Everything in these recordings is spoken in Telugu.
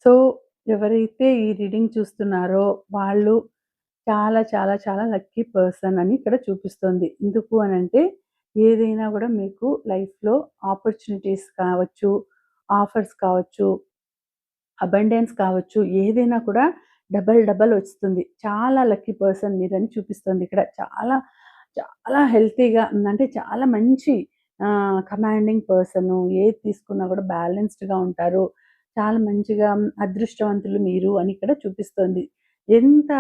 సో, ఎవరైతే ఈ రీడింగ్ చూస్తున్నారో వాళ్ళు చాలా, చాలా, చాలా లక్కీ పర్సన్ అని ఇక్కడ చూపిస్తోంది. ఎందుకు అనంటే ఏదైనా గూడా మీకు లైఫ్‌లో ఆపర్చునిటీస్ కావచ్చు, ఆఫర్స్ కావచ్చు, అబండెన్స్ కావచ్చు, ఏదైనా కూడా డబల్ డబల్ ఒస్తుంది. చాలా లక్కీ పర్సన్ మీరని చూపిస్తుంది ఇక్కడ. చాలా, చాలా హెల్తీగా అంటే చాలా మంచి కమాండింగ్ పర్సను. ఏది తీసుకున్నా కూడా బ్యాలెన్స్డ్‌గా ఉంటారు. చాలా మంచిగా అదృష్టవంతులు మీరు అని ఇక్కడ చూపిస్తోంది. ఎంత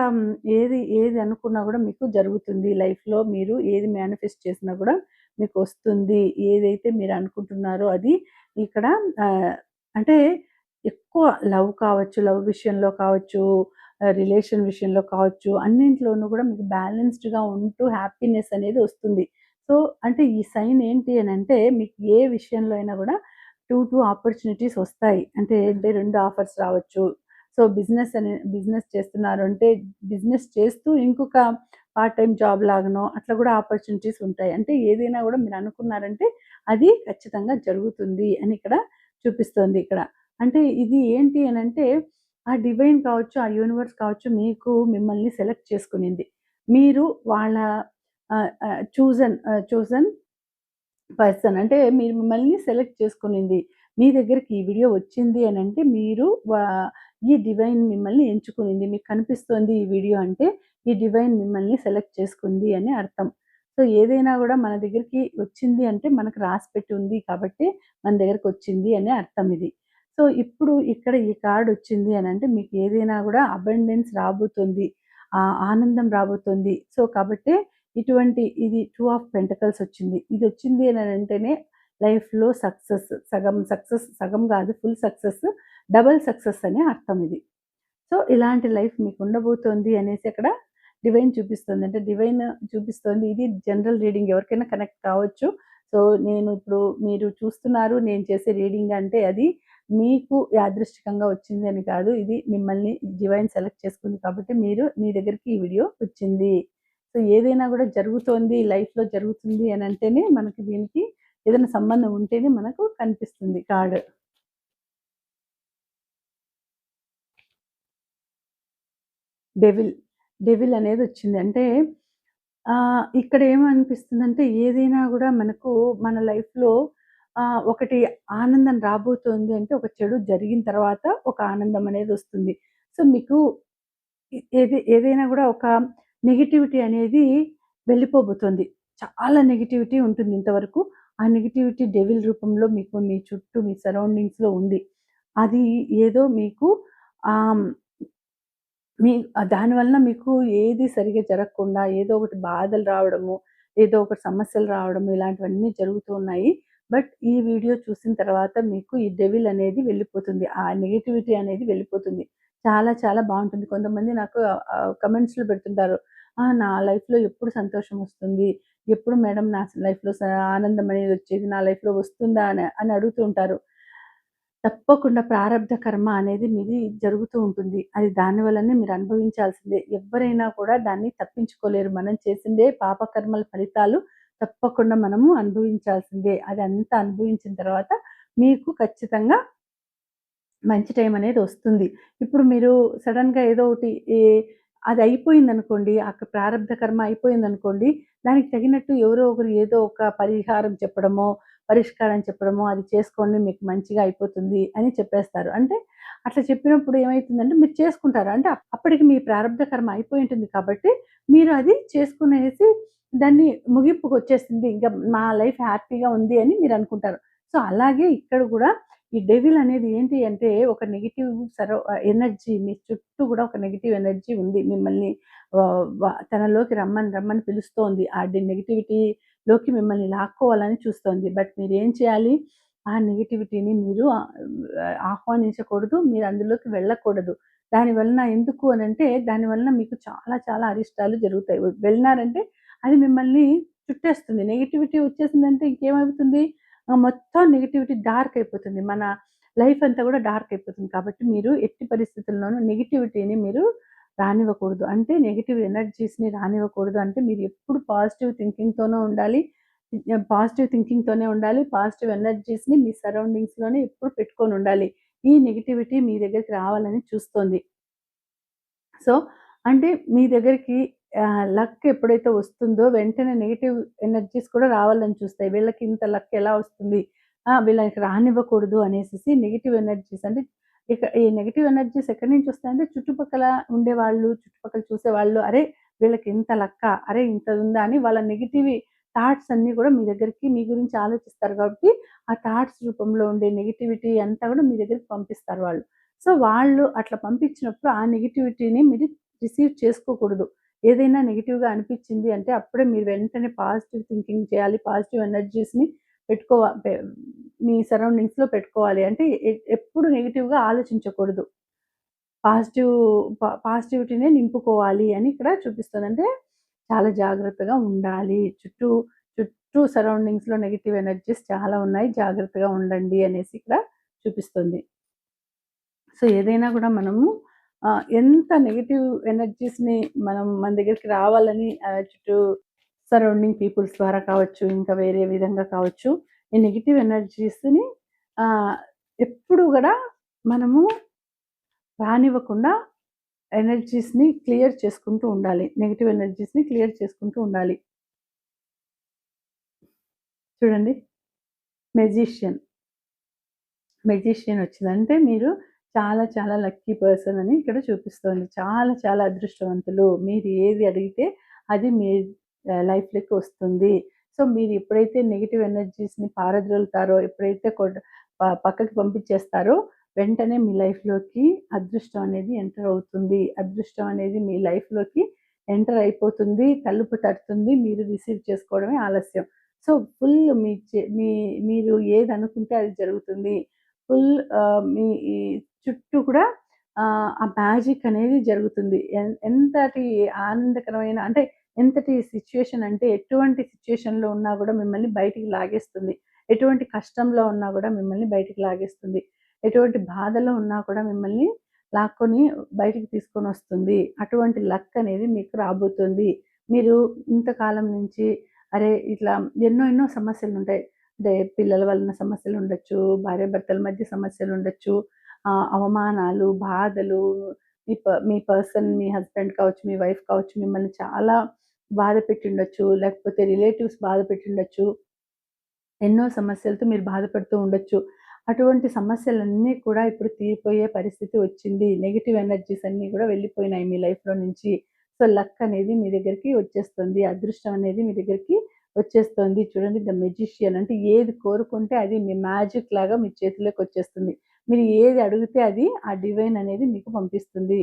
ఏది ఏది అనుకున్నా కూడా మీకు జరుగుతుంది. లైఫ్‌లో మీరు ఏది మేనిఫెస్ట్ చేసినా కూడా మీకొస్తుంది. ఏదైతే మీరు అనుకుంటున్నారో అది ఇక్కడ అంటే ఎక్కువ లవ్ కావచ్చు, లవ్ విషయంలో కావచ్చు, రిలేషన్ విషయంలో కావచ్చు, అన్నింట్లోనూ గూడా మీకు బ్యాలెన్స్‌డ్‌గా ఉంటూ హ్యాపీనెస్ అనేది ఒస్తుంది. సో, అంటే ఈ సైన్ ఏంటి అనంటే మీకు ఏ విషయంలో అయినా గూడా 2 ఆపర్చునిటీస్ ఒస్తాయి. అంటే 2 ఆఫర్స్ రావచ్చు. సో, బిజినెస్ చేస్తున్నారు అంటే బిజినెస్ చేస్తూ ఇంకొక పార్ట్ టైమ్ జాబ్ లాగానో అట్లా గూడా ఆపర్చునిటీస్ ఉంటాయి. అంటే ఏదైనా గూడా మీరు అనుకున్నారంటే అది ఖచ్చితంగా జరుగుతుంది అని ఇక్కడ చూపిస్తోంది ఇక్కడ. అంటే ఇది ఏంటి అనంటే, ఆ డివైన్ కావచ్చు, ఆ యూనివర్స్ కావచ్చు, మిమ్మల్ని సెలెక్ట్ చేసుకునింది. మీరు వాళ్ళ చూజన్ పర్సన్. అంటే మీరు మిమ్మల్ని సెలెక్ట్ చేసుకునింది. మీ దగ్గరికి ఈ వీడియో వచ్చింది అనంటే, మీరు ఈ డివైన్ మిమ్మల్ని ఎంచుకునింది. మీకు కనిపిస్తోంది ఈ వీడియో అంటే, ఈ డివైన్ మిమ్మల్ని సెలెక్ట్ చేసుకుంది అని అర్థం. సో, ఏదైనా గూడా మన దగ్గరికి వచ్చింది అంటే, మనకు రాసిపెట్టి ఉంది కాబట్టి, మన దగ్గరకొచ్చింది అనే అర్థం ఇది. సో, ఇప్పుడు ఇక్కడ ఈ కార్డొచ్చింది అనంటే, మీకు ఏదైనా గూడా అబండెన్స్ రాబోతుంది. ఆనందం రాబోతుంది. సో, కాబట్టే ఇది 2 ఆఫ్ పెంటకల్స్ వచ్చింది. ఇదొచ్చింది అనంటేనే లైఫ్‌లో సక్సెస్ సగం గాదు ఫుల్ సక్సెస్, డబుల్ సక్సెస్ అనే అర్థం ఇది. సో, ఇలాంటి లైఫ్ మీకుండబోతోంది అనేసి అక్కడ డివైన్ చూపిస్తుంది. అంటే డివైన్ చూపిస్తోంది. ఇది జనరల్ రీడింగ్ ఎవరికైనా కనెక్ట్ కావచ్చు. సో, నేను ఇప్పుడు మీరు చూస్తున్నారు నేను చేసే రీడింగ్ అంటే అది మీకు యాదృష్టికంగా వచ్చింది అని కాదు. ఇది మిమ్మల్ని డివైన్ సెలెక్ట్ చేసుకుంది కాబట్టి మీ దగ్గరికి ఈ వీడియో వచ్చింది. సో, ఏదైనా గూడా జరుగుతోంది లైఫ్‌లో జరుగుతుంది అనంటేనే మనకి దీనికి ఏదైనా సంబంధం ఉంటేనే మనకు కనిపిస్తుంది కార్డ్. డెవిల్. డెవిల్ అనేదొచ్చింది. అంటే ఇక్కడ ఏమనిపిస్తుందంటే ఏదైనా గూడా మనకు మన లైఫ్‌లో ఒకటి ఆనందం రాబోతోంది అంటే ఒక చెడు జరిగిన తర్వాత ఒక ఆనందం అనేదొస్తుంది. సో, మీకు ఏదైనా గూడా ఒక నెగటివిటీ అనేది వెళ్ళిపోబోతోంది. చాలా నెగటివిటీ ఉంటుంది ఇంతవరకు. ఆ నెగటివిటీ డెవిల్ రూపంలో మీకు మీ చుట్టూ మీ సరౌండింగ్స్‌లో ఉంది. అది ఏదో మీకు ఆహ్, మీ దాని వలన మీకు ఏది సరిగ్గా జరగకుండా ఏదో ఒకటి బాధలు రావడము, ఏదో ఒకటి సమస్యలు రావడము ఇలాంటివన్నీ జరుగుతూ ఉన్నాయి. బట్ ఈ వీడియో చూసిన తర్వాత మీకు ఈ డెవిల్ అనేది వెళ్ళిపోతుంది. ఆ నెగటివిటీ అనేది వెళ్ళిపోతుంది. చాలా చాలా బావుంటుంది. కొంతమంది నాకు కమెంట్స్‌లో పెడుతుంటారు. నా లైఫ్‌లో ఎప్పుడు సంతోషం వస్తుంది? ఎప్పుడు మేడం నా లైఫ్‌లో ఆనందం అనేది వచ్చేది? నా లైఫ్‌లో వస్తుందా? అని అడుగుతూ ఉంటారు. తప్పకుండా ప్రారబ్ధ కర్మ అనేది మీది జరుగుతూ ఉంటుంది. అది దాని వల్లనే మీరు అనుభవించాల్సిందే. ఎవ్వరైనా కూడా దాన్ని తప్పించుకోలేరు. మనం చేసిందే పాపకర్మల ఫలితాలు తప్పకుండా మనము అనుభవించాల్సిందే. అదంతా అనుభవించిన తర్వాత మీకు ఖచ్చితంగా మంచి టైం అనేదొస్తుంది. ఇప్పుడు మీరు సడెన్‌గా ఏదో ఒకటి అది అయిపోయిందనుకోండి, ప్రారబ్ధ కర్మ అయిపోయిందనుకోండి, దానికి తగినట్టు ఎవరో ఒకరు ఏదో ఒక పరిహారం చెప్పడమో, పరిష్కారం చెప్పడమో, అది చేసుకోండి మీకు మంచిగా అయిపోతుంది అని చెప్పేస్తారు. అంటే అట్లా చెప్పినప్పుడు ఏమైతుందంటే మీరు చేసుకుంటారు. అంటే అప్పటికి మీ ప్రారబ్ధ కర్మ అయిపోయి ఉంటుంది కాబట్టి, మీరు అది చేసుకునేసి దాన్ని ముగింపుకొచ్చేసింది. ఇంక మా లైఫ్ హ్యాపీగా ఉంది అని మీరనుకుంటారు. సో, అలాగే ఇక్కడ గూడా ఈ డెవిల్ అనేది ఏంటి అంటే ఒక నెగెటివ్ ఎనర్జీ మీ చుట్టూ గూడా ఒక నెగెటివ్ ఎనర్జీ ఉంది. మిమ్మల్ని తనలోకి రమ్మని రమ్మని పిలుస్తోంది. నెగటివిటీలోకి మిమ్మల్ని లాక్కోవాలని చూస్తోంది. బట్ మీరేం చేయాలి? ఆ నెగటివిటీని మీరు ఆహ్వానించకూడదు. మీరు అందులోకి వెళ్ళకూడదు. దాని వలన ఎందుకు అనంటే దాని వలన మీకు చాలా చాలా అరిష్టాలు జరుగుతాయి. వెళ్ళినారంటే అది మిమ్మల్ని చుట్టేస్తుంది. నెగటివిటీ వచ్చేసిందంటే ఇంకేమవుతుంది? మొత్తం నెగటివిటీ డార్క్ అయిపోతుంది. మన లైఫ్ అంతా గూడా డార్క్ అయిపోతుంది. కాబట్టి మీరు ఎట్టి పరిస్థితుల్లోనూ నెగటివిటీని మీరు రానివ్వకూడదు. అంటే నెగెటివ్ ఎనర్జీస్‌ని రానివ్వకూడదు. అంటే మీరు ఎప్పుడు పాజిటివ్ థింకింగ్‌తోనే ఉండాలి. పాజిటివ్ ఎనర్జీస్‌ని మీ సరౌండింగ్స్‌లోనే ఎప్పుడు పెట్టుకొనుండాలి. ఈ నెగటివిటీ మీ దగ్గరికి రావాలని చూస్తోంది. సో, అంటే మీ దగ్గరికి లక్ ఎప్పుడైతే వస్తుందో వెంటనే నెగెటివ్ ఎనర్జీస్ కూడా రావాలని చూస్తాయి. వీళ్ళకి ఇంత లక్ ఎలా వస్తుంది? వీళ్ళకి రానివ్వకూడదు అనేసేసి నెగెటివ్ ఎనర్జీస్ అంటే ఈ నెగెటివ్ ఎనర్జీస్ ఎక్కడి నుంచి వస్తాయంటే చుట్టుపక్కల ఉండేవాళ్ళు, చుట్టుపక్కల చూసేవాళ్ళు అరే! వీళ్ళకి ఇంత లక్కా? అరే! ఇంత ఉందా? అని వాళ్ళ నెగెటివ్ థాట్స్ అన్నీ కూడా మీ దగ్గరికి మీ గురించి ఆలోచిస్తారు కాబట్టి, ఆ థాట్స్ రూపంలో ఉండే నెగటివిటీ అంతా కూడా మీ దగ్గరికి పంపిస్తారు వాళ్ళు. సో, వాళ్ళు అట్లా పంపించినప్పుడు ఆ నెగటివిటీని మీరు రిసీవ్ చేసుకోకూడదు. ఏదైనా నెగెటివ్‌గా అనిపిచ్చింది అంటే అప్పుడే మీరు వెంటనే పాజిటివ్ థింకింగ్ చేయాలి. పాజిటివ్ ఎనర్జీస్‌ని పెట్టుకోవ పె మీ సరౌండింగ్స్‌లో పెట్టుకోవాలి. అంటే ఎప్పుడు నెగెటివ్‌గా ఆలోచించకూడదు. పాజిటివ్ పాజిటివిటీనే నింపుకోవాలి అని ఇక్కడ చూపిస్తుంది. అంటే చాలా జాగ్రత్తగా ఉండాలి. చుట్టూ సరౌండింగ్స్‌లో నెగెటివ్ ఎనర్జీస్ చాలా ఉన్నాయి. జాగ్రత్తగా ఉండండి అనేసి ఇక్కడ చూపిస్తుంది. సో, ఏదైనా గూడా మనము ఎంత నెగెటివ్ ఎనర్జీస్‌ని మన దగ్గరికి రావాలని చుట్టూ సరౌండింగ్ పీపుల్స్ ద్వారా కావచ్చు, ఇంకా వేరే విధంగా కావచ్చు, ఈ నెగెటివ్ ఎనర్జీస్‌ని ఆహ్, ఎప్పుడు గూడా మనము రానివ్వకుండా ఎనర్జీస్‌ని క్లియర్ చేసుకుంటూ ఉండాలి. నెగెటివ్ ఎనర్జీస్‌ని క్లియర్ చేసుకుంటూ ఉండాలి. చూడండి మెజిషియన్. మెజిషియన్ వచ్చింది. అంటే మీరు చాలా చాలా లక్కీ పర్సన్ అని ఇక్కడ చూపిస్తోంది. చాలా చాలా అదృష్టవంతులు. మీరు ఏది అడిగితే అది మీ లైఫ్‌లోకి వస్తుంది. సో, మీరు ఎప్పుడైతే నెగెటివ్ ఎనర్జీస్‌ని పారద్రోలుతారో, ఎప్పుడైతే పక్కకి పంపించేస్తారో, వెంటనే మీ లైఫ్‌లోకి అదృష్టం అనేది ఎంటర్ అవుతుంది. అదృష్టం అనేది మీ లైఫ్‌లోకి ఎంటర్ అయిపోతుంది. తలుపు తడుతుంది. మీరు రిసీవ్ చేసుకోవడమే ఆలస్యం. సో, ఫుల్ మీ చే మీ మీరు ఏదనుకుంటే అది జరుగుతుంది. ఫుల్ మీ ఈ చుట్టూ కూడా ఆ మ్యాజిక్ అనేది జరుగుతుంది. ఎంతటి ఆనందకరమైన అంటే ఎంతటి సిట్యుయేషన్ అంటే ఎటువంటి సిట్యుయేషన్‌లో ఉన్నా గూడా మిమ్మల్ని బయటికి లాగేస్తుంది. ఎటువంటి కష్టంలో ఉన్నా గూడా మిమ్మల్ని బయటికి లాగేస్తుంది. ఎటువంటి బాధలో ఉన్నా కూడా మిమ్మల్ని లాక్కొని బయటికి తీసుకొనొస్తుంది. అటువంటి లక్ అనేది మీకు రాబోతుంది. మీరు ఇంతకాలం నుంచి అరే! ఇట్లా ఎన్నో సమస్యలుంటాయి. అంటే పిల్లల వలన సమస్యలుండొచ్చు, భార్యాభర్తల మధ్య సమస్యలుండొచ్చు, అవమానాలు, బాధలు, మీ పర్సన్ మీ హస్బెండ్ కావచ్చు, మీ వైఫ్ కావచ్చు మిమ్మల్ని చాలా బాధ పెట్టిండొచ్చు. లేకపోతే రిలేటివ్స్ బాధ పెట్టిండొచ్చు. ఎన్నో సమస్యలతో మీరు బాధపడుతూ ఉండొచ్చు. అటువంటి సమస్యలన్నీ కూడా ఇప్పుడు తీరిపోయే పరిస్థితి వచ్చింది. నెగెటివ్ ఎనర్జీస్ అన్నీ కూడా వెళ్ళిపోయినాయి మీ లైఫ్‌లో నుంచి. సో, లక్ అనేది మీ దగ్గరికి వచ్చేస్తుంది. అదృష్టం అనేది మీ దగ్గరికి వచ్చేస్తుంది. చూడండి ద మెజిషియన్ అంటే ఏది కోరుకుంటే అది మీ మ్యాజిక్ లాగా మీ చేతిలోకొచ్చేస్తుంది. మీరు ఏది అడిగితే అది ఆ డివైన్ అనేది మీకు పంపిస్తుంది.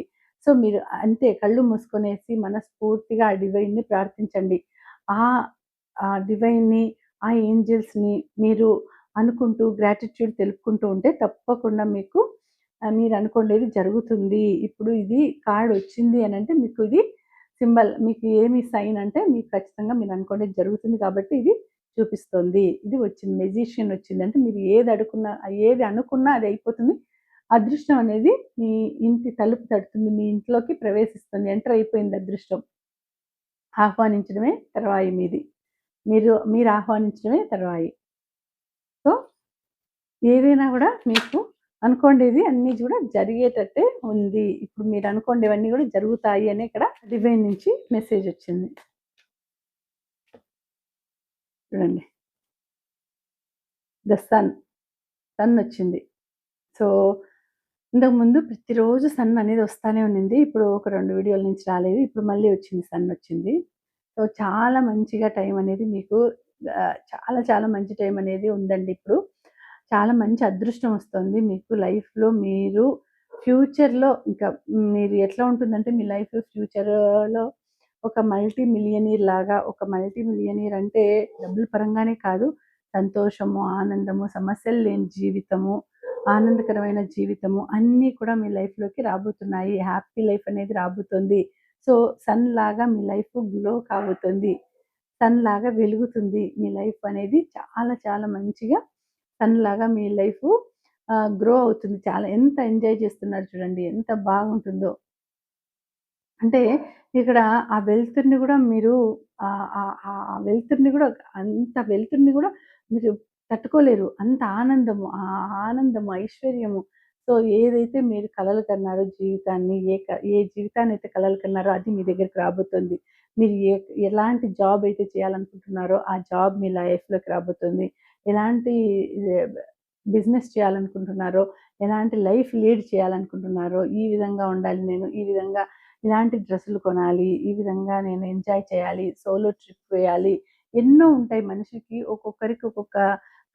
సో, మీరు అంతే కళ్ళు మూసుకొనేసి మనస్ఫూర్తిగా ఆ డివైన్‌ని ప్రార్థించండి. ఆహ్, ఆ డివైన్‌ని ఆ ఏంజెల్స్‌ని మీరు అనుకుంటూ గ్రాటిట్యూడ్ తెలుపుకుంటూ ఉంటే తప్పకుండా మీకు మీరనుకోండేది జరుగుతుంది. ఇప్పుడు ఇది కార్డ్ వచ్చింది అనంటే మీకు ఇది సింబల్ మీకు ఏమి సైన్ అంటే మీకు ఖచ్చితంగా మీరు అనుకోండేది జరుగుతుంది కాబట్టి ఇది చూపిస్తోంది. ఇది వచ్చింది. మెజిషియన్ వచ్చిందంటే మీరు ఏది అనుకున్నా అది అయిపోతుంది. అదృష్టం అనేది మీ ఇంటి తలుపు తడుతుంది. మీ ఇంట్లోకి ప్రవేశిస్తుంది. ఎంటర్ అయిపోయింది అదృష్టం. ఆహ్వానించడమే తర్వాయి మీది. మీరు ఆహ్వానించడమే తర్వాయి. సో, ఏదైనా గూడా మీకు అనుకోండేది అన్నీ గూడా జరిగేటట్టే ఉంది. ఇప్పుడు మీరు అనుకోండేవన్నీ గూడా జరుగుతాయి అని ఇక్కడ డివైన్ నుంచి మెసేజొచ్చింది. చూడండి. ద సన్నొచ్చింది. సో, ఇంతకుముందు ప్రతిరోజు సన్ అనేది వస్తానే ఉండింది. ఇప్పుడు ఒక 2 వీడియోల నుంచి రాలేదు. ఇప్పుడు మళ్ళీ వచ్చింది సన్నొచ్చింది. సో, చాలా మంచిగా టైం అనేది మీకు చాలా చాలా మంచి టైం అనేది ఉందండి ఇప్పుడు. చాలా మంచి అదృష్టం వస్తుంది మీకు లైఫ్‌లో. మీరు ఫ్యూచర్‌లో ఇంకా మీరు ఎట్లా ఉంటుందంటే మీ లైఫ్ ఫ్యూచర్‌లో ఒక మల్టీ మిలియనీర్ లాగా ఒక మల్టీ మిలియనీర్ అంటే డబ్బుల పరంగానే కాదు, సంతోషము, ఆనందము, సమస్యలు లేని జీవితము, ఆనందకరమైన జీవితము అన్నీ కూడా మీ లైఫ్‌లోకి రాబోతున్నాయి. హ్యాపీ లైఫ్ అనేది రాబోతుంది. సో, సన్ లాగా మీ లైఫ్ గ్లో కాబోతుంది. సన్ లాగా వెలుగుతుంది. మీ లైఫ్ అనేది చాలా చాలా మంచిగా సన్ లాగా మీ లైఫు గ్రో అవుతుంది. చాలా ఎంత ఎంజాయ్ చేస్తున్నారు చూడండి. ఎంత బాగుంటుందో. అంటే ఇక్కడ ఆ వెలుతురుని గూడా మీరు ఆ వెలుతురుని గూడా అంత వెలుతురుని గూడా మీరు తట్టుకోలేరు. అంత ఆనందము, ఆ ఆనందము, ఐశ్వర్యము. సో, ఏదైతే మీరు కలలు కన్నారో జీవితాన్ని, ఏ జీవితాన్నయితే కలలు కన్నారో అది మీ దగ్గరికి రాబోతుంది. మీరు ఎలాంటి జాబ్ అయితే చేయాలనుకుంటున్నారో ఆ జాబ్ మీ లైఫ్‌లోకి రాబోతుంది. ఎలాంటి ఎ బిజినెస్ చేయాలనుకుంటున్నారో, ఎలాంటి లైఫ్ లీడ్ చేయాలనుకుంటున్నారో, ఈ విధంగా ఉండాలి నేను, ఈ విధంగా ఇలాంటి డ్రెస్సులు కొనాలి, ఈ విధంగా నేను ఎంజాయ్ చేయాలి, సోలో ట్రిప్ వేయాలి. ఎన్నో ఉంటాయి మనిషికి ఒక్కొక్కరికి ఒక్కొక్క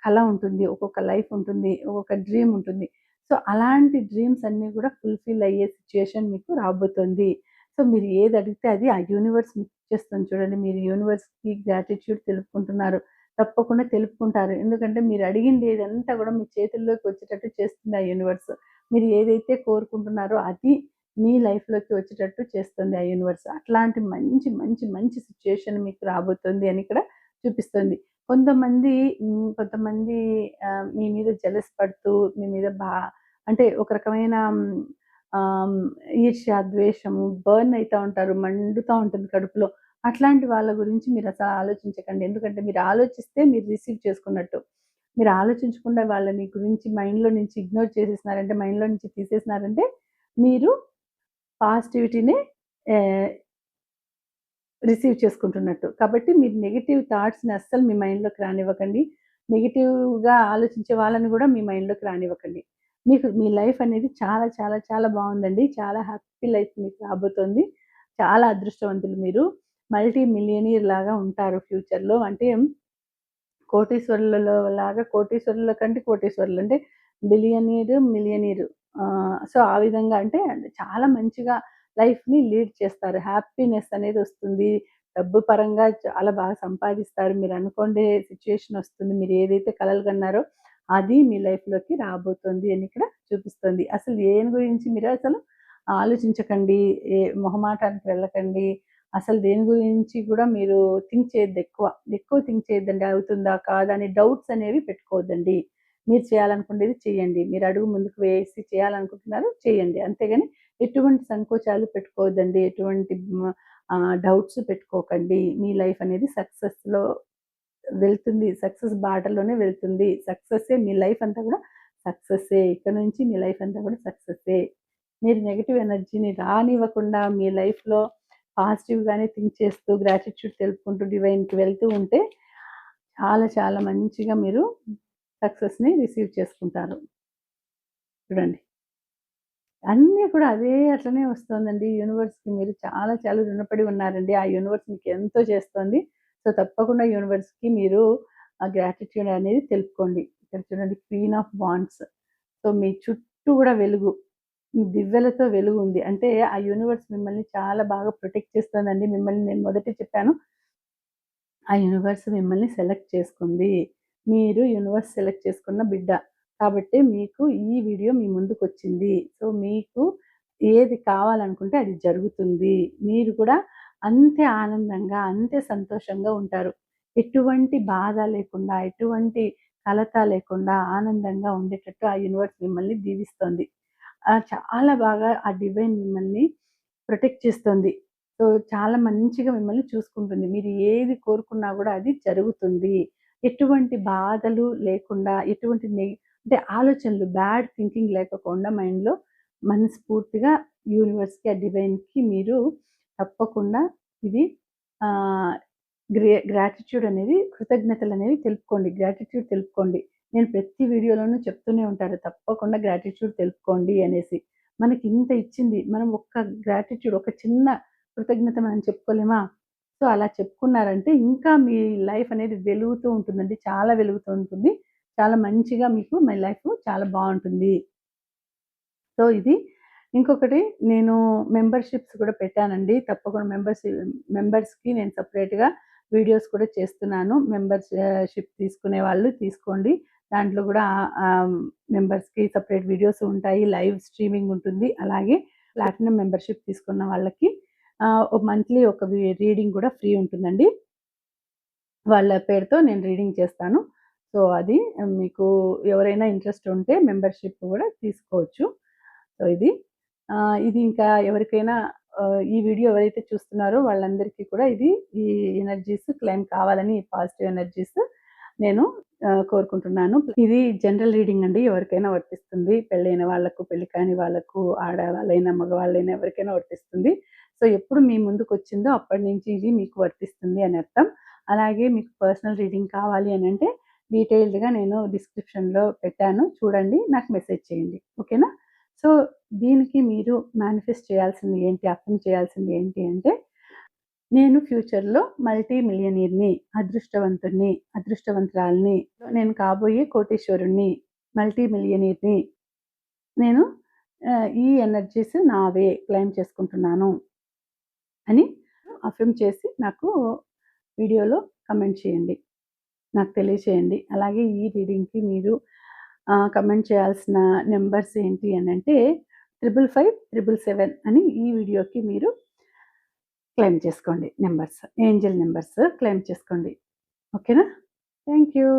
కల ఉంటుంది. ఒక్కొక్క లైఫ్ ఉంటుంది. ఒక్కొక్క డ్రీమ్ ఉంటుంది. సో, అలాంటి డ్రీమ్స్ అన్నీ కూడా ఫుల్‌ఫిల్ అయ్యే సిట్యుయేషన్ మీకు రాబోతుంది. సో, మీరు ఏది అడిగితే అది ఆ యూనివర్స్ మీకు ఇచ్చేస్తుంది చూడండి. మీరు యూనివర్స్‌కి గ్రాటిట్యూడ్ తెలుపుకుంటున్నారు. తప్పకుండా తెలుపుకుంటారు. ఎందుకంటే మీరు అడిగింది ఏదంతా కూడా మీ చేతుల్లోకి వచ్చేటట్టు చేస్తుంది ఆ యూనివర్స్. మీరు ఏదైతే కోరుకుంటున్నారో అది మీ లైఫ్‌లోకి వచ్చేటట్టు చేస్తుంది ఆ యూనివర్స్. అట్లాంటి మంచి, మంచి, మంచి సిట్యుయేషన్ మీకు రాబోతుంది అని ఇక్కడ చూపిస్తుంది. కొంతమంది కొంతమంది మీ మీద జెలస్ పడుతూ మీ మీద అంటే ఒక రకమైన ఆహ్, ఈర్ష్య, ద్వేషము, బర్న్ అయితా ఉంటారు. మండుతా ఉంటుంది కడుపులో. అట్లాంటి వాళ్ళ గురించి మీరసలు ఆలోచించకండి. ఎందుకంటే మీరు ఆలోచిస్తే మీరు రిసీవ్ చేసుకున్నట్టు. మీరు ఆలోచించకుండా వాళ్ళని గురించి మైండ్‌లో నుంచి ఇగ్నోర్ చేసేసినారంటే, మైండ్‌లో నుంచి తీసేసినారంటే, మీరు పాజిటివిటీని ఆహ్, రిసీవ్ చేసుకుంటున్నట్టు. కాబట్టి మీరు నెగెటివ్ థాట్స్‌ని అస్సలు మీ మైండ్‌లోకి రానివ్వకండి. నెగెటివ్‌గా ఆలోచించే వాళ్ళని గూడా మీ మైండ్‌లోకి రానివ్వకండి. మీకు మీ లైఫ్ అనేది చాలా చాలా చాలా బావుందండి. చాలా హ్యాపీ లైఫ్ మీకు రాబోతోంది. చాలా అదృష్టవంతులు మీరు. మల్టీ మిలియనీర్ లాగా ఉంటారు ఫ్యూచర్‌లో. అంటే కోటీశ్వరులలో లాగా కోటీశ్వరుల కంటే కోటీశ్వరులు. అంటే బిలియనీర్, మిలియనీర్. సో, ఆ విధంగా అంటే చాలా మంచిగా లైఫ్‌ని లీడ్ చేస్తారు. హ్యాపీనెస్ అనేదొస్తుంది. డబ్బు పరంగా చాలా బాగా సంపాదిస్తారు. మీరనుకోండే సిట్యుయేషన్ ఒస్తుంది. మీరు ఏదైతే కలలు కన్నారో అది మీ లైఫ్‌లోకి రాబోతుంది అని ఇక్కడ చూపిస్తుంది. అసలు దేని గురించి మీరు అసలు ఆలోచించకండి. మొహమాటానికి వెళ్ళకండి. అసలు దేని గురించి గూడా మీరు థింక్ చేయొద్దెక్కువ. ఎక్కువ థింక్ చేయొద్దండి. అవుతుందా? కాదా? అని డౌట్స్ అనేవి పెట్టుకోవద్దండి. మీరు చేయాలనుకునేది చేయండి. మీరు అడుగు ముందుకు వేసి చేయాలనుకుంటున్నారు చేయండి. అంతేగాని ఎటువంటి సంకోచాలు పెట్టుకోవద్దండి. ఎటువంటి డౌట్స్ పెట్టుకోకండి. మీ లైఫ్ అనేది సక్సెస్‌లో వెళ్తుంది. సక్సెస్ బాటలోనే వెళ్తుంది. సక్సెస్సే మీ లైఫ్ అంతా గూడా సక్సెస్సే. ఇక నుంచి మీ లైఫ్ అంతా గూడా సక్సెస్సే. మీరు నెగెటివ్ ఎనర్జీని రానివ్వకుండా మీ లైఫ్‌లో పాజిటివ్‌గానే థింక్ చేస్తూ, గ్రాటిట్యూడ్ తెలుపుకుంటూ డివైన్‌కి వెళ్తూ ఉంటే చాలా చాలా మంచిగా మీరు సక్సెస్‌ని రిసీవ్ చేసుకుంటారు. చూడండి. అన్నీ కూడా అదే అట్లనే వస్తోందండి. యూనివర్స్‌కి మీరు చాలా చాలా రుణపడి ఉన్నారండి. ఆ యూనివర్స్ మీకు ఎంతో చేస్తోంది. సో, తప్పకుండా యూనివర్స్‌కి మీరు ఆ గ్రాటిట్యూడ్ అనేది తెలుపుకోండి. ఇక్కడ చూడండి క్వీన్ ఆఫ్ వాండ్స్. సో, మీ చుట్టూ గూడా వెలుగు. దివ్వెలతో వెలుగుంది. అంటే ఆ యూనివర్స్ మిమ్మల్ని చాలా బాగా ప్రొటెక్ట్ చేస్తోందండి. మిమ్మల్ని నేను మొదటే చెప్పాను. ఆ యూనివర్స్ మిమ్మల్ని సెలెక్ట్ చేసుకుంది. మీరు యూనివర్స్ సెలెక్ట్ చేసుకున్న బిడ్డ. కాబట్టి మీకు ఈ వీడియో మీ ముందుకొచ్చింది. సో, మీకు ఏది కావాలనుకుంటే అది జరుగుతుంది. మీరు కూడా అంతే ఆనందంగా, అంతే సంతోషంగా ఉంటారు. ఎటువంటి బాధ లేకుండా, ఎటువంటి కలత లేకుండా ఆనందంగా ఉండేటట్టు ఆ యూనివర్స్ మిమ్మల్ని దీవిస్తోంది. చాలా బాగా ఆ డివైన్ మిమ్మల్ని ప్రొటెక్ట్ చేస్తుంది. సో, చాలా మంచిగా మిమ్మల్ని చూసుకుంటుంది. మీరు ఏది కోరుకున్నా గూడా అది జరుగుతుంది. ఎటువంటి బాధలు లేకుండా, ఎటువంటి అంటే ఆలోచనలు బ్యాడ్ థింకింగ్ లేకోకుండా మైండ్‌లో మనస్ఫూర్తిగా యూనివర్స్‌కి, ఆ డివైన్‌కి మీరు తప్పకుండా ఇది ఆహ్, గ్రాటిట్యూడ్ అనేది కృతజ్ఞతలనేవి తెలుపుకోండి. గ్రాటిట్యూడ్ తెలుపుకోండి. నేను ప్రతి వీడియోలోనూ చెప్తూనే ఉంటాను. తప్పకుండా గ్రాటిట్యూడ్ తెలుపుకోండి అనేసి. మనకింత ఇచ్చింది. మనం ఒక్క గ్రాటిట్యూడ్ ఒక చిన్న కృతజ్ఞత మనం చెప్పుకోలేమా? సో, అలా చెప్పుకున్నారంటే ఇంకా మీ లైఫ్ అనేది వెలుగుతూ ఉంటుందండి. చాలా వెలుగుతూ ఉంటుంది. చాలా మంచిగా మీకు మీ లైఫ్ చాలా బావుంటుంది. సో, ఇది ఇంకొకటి నేను మెంబర్‌షిప్స్ కూడా పెట్టానండి. తప్పకుండా మెంబర్స్‌కి నేను సెపరేట్‌గా వీడియోస్ కూడా చేస్తున్నాను. షిప్ తీసుకునే వాళ్ళు తీసుకోండి. దాంట్లో కూడా మెంబర్స్‌కి సెపరేట్ వీడియోస్ ఉంటాయి. లైవ్ స్ట్రీమింగ్ ఉంటుంది. అలాగే ప్లాటినం మెంబర్‌షిప్ తీసుకున్న వాళ్ళకి మంత్లీ ఒక రీడింగ్ కూడా ఫ్రీ ఉంటుందండి. వాళ్ళ పేరుతో నేను రీడింగ్ చేస్తాను. సో, అది మీకు ఎవరైనా ఇంట్రెస్ట్ ఉంటే మెంబర్‌షిప్ కూడా తీసుకోవచ్చు. సో, ఇది ఇంకా ఎవరికైనా ఈ వీడియో ఎవరైతే చూస్తున్నారో వాళ్ళందరికీ కూడా ఈ ఎనర్జీస్ క్లెయిమ్ కావాలని ఈ పాజిటివ్ ఎనర్జీస్ నేను కోరుకుంటున్నాను. ఇది జనరల్ రీడింగ్ అండి. ఎవరికైనా వర్తిస్తుంది. పెళ్ళైన వాళ్ళకు, పెళ్లి కాని వాళ్ళకు, ఆడవాళ్ళైనా, మగవాళ్ళైనా ఎవరికైనా వర్తిస్తుంది. సో, ఎప్పుడు మీ ముందుకొచ్చిందో అప్పటి నుంచి ఇది మీకు వర్తిస్తుంది అని అర్థం. అలాగే మీకు పర్సనల్ రీడింగ్ కావాలి అనంటే డీటెయిల్డ్‌గా నేను డిస్క్రిప్షన్‌లో పెట్టాను. చూడండి. నాకు మెసేజ్ చేయండి. ఓకేనా? సో, దీనికి మీరు మేనిఫెస్ట్ చేయాల్సింది ఏంటి? అర్థం చేయాల్సింది ఏంటి అంటే, నేను ఫ్యూచర్‌లో మల్టీ మిలియనీర్‌ని, అదృష్టవంతుడిని, అదృష్టవంతురాలిని, నేను కాబోయే కోటీశ్వరుడిని, మల్టీ మిలియనీర్‌ని. నేను ఈ ఎనర్జీస్ నావే క్లెయిమ్ చేసుకుంటున్నాను అని అఫర్మ్ చేసి నాకు వీడియోలో కమెంట్ చేయండి. నాకు తెలియచేయండి. అలాగే ఈ రీడింగ్‌కి మీరు కమెంట్ చేయాల్సిన నంబర్స్ ఏంటి అనంటే 555777 అని ఈ వీడియోకి మీరు క్లెయిమ్ చేసుకోండి నంబర్స్. ఏంజెల్ నంబర్స్ క్లెయిమ్ చేసుకోండి. ఓకేనా? Thank you.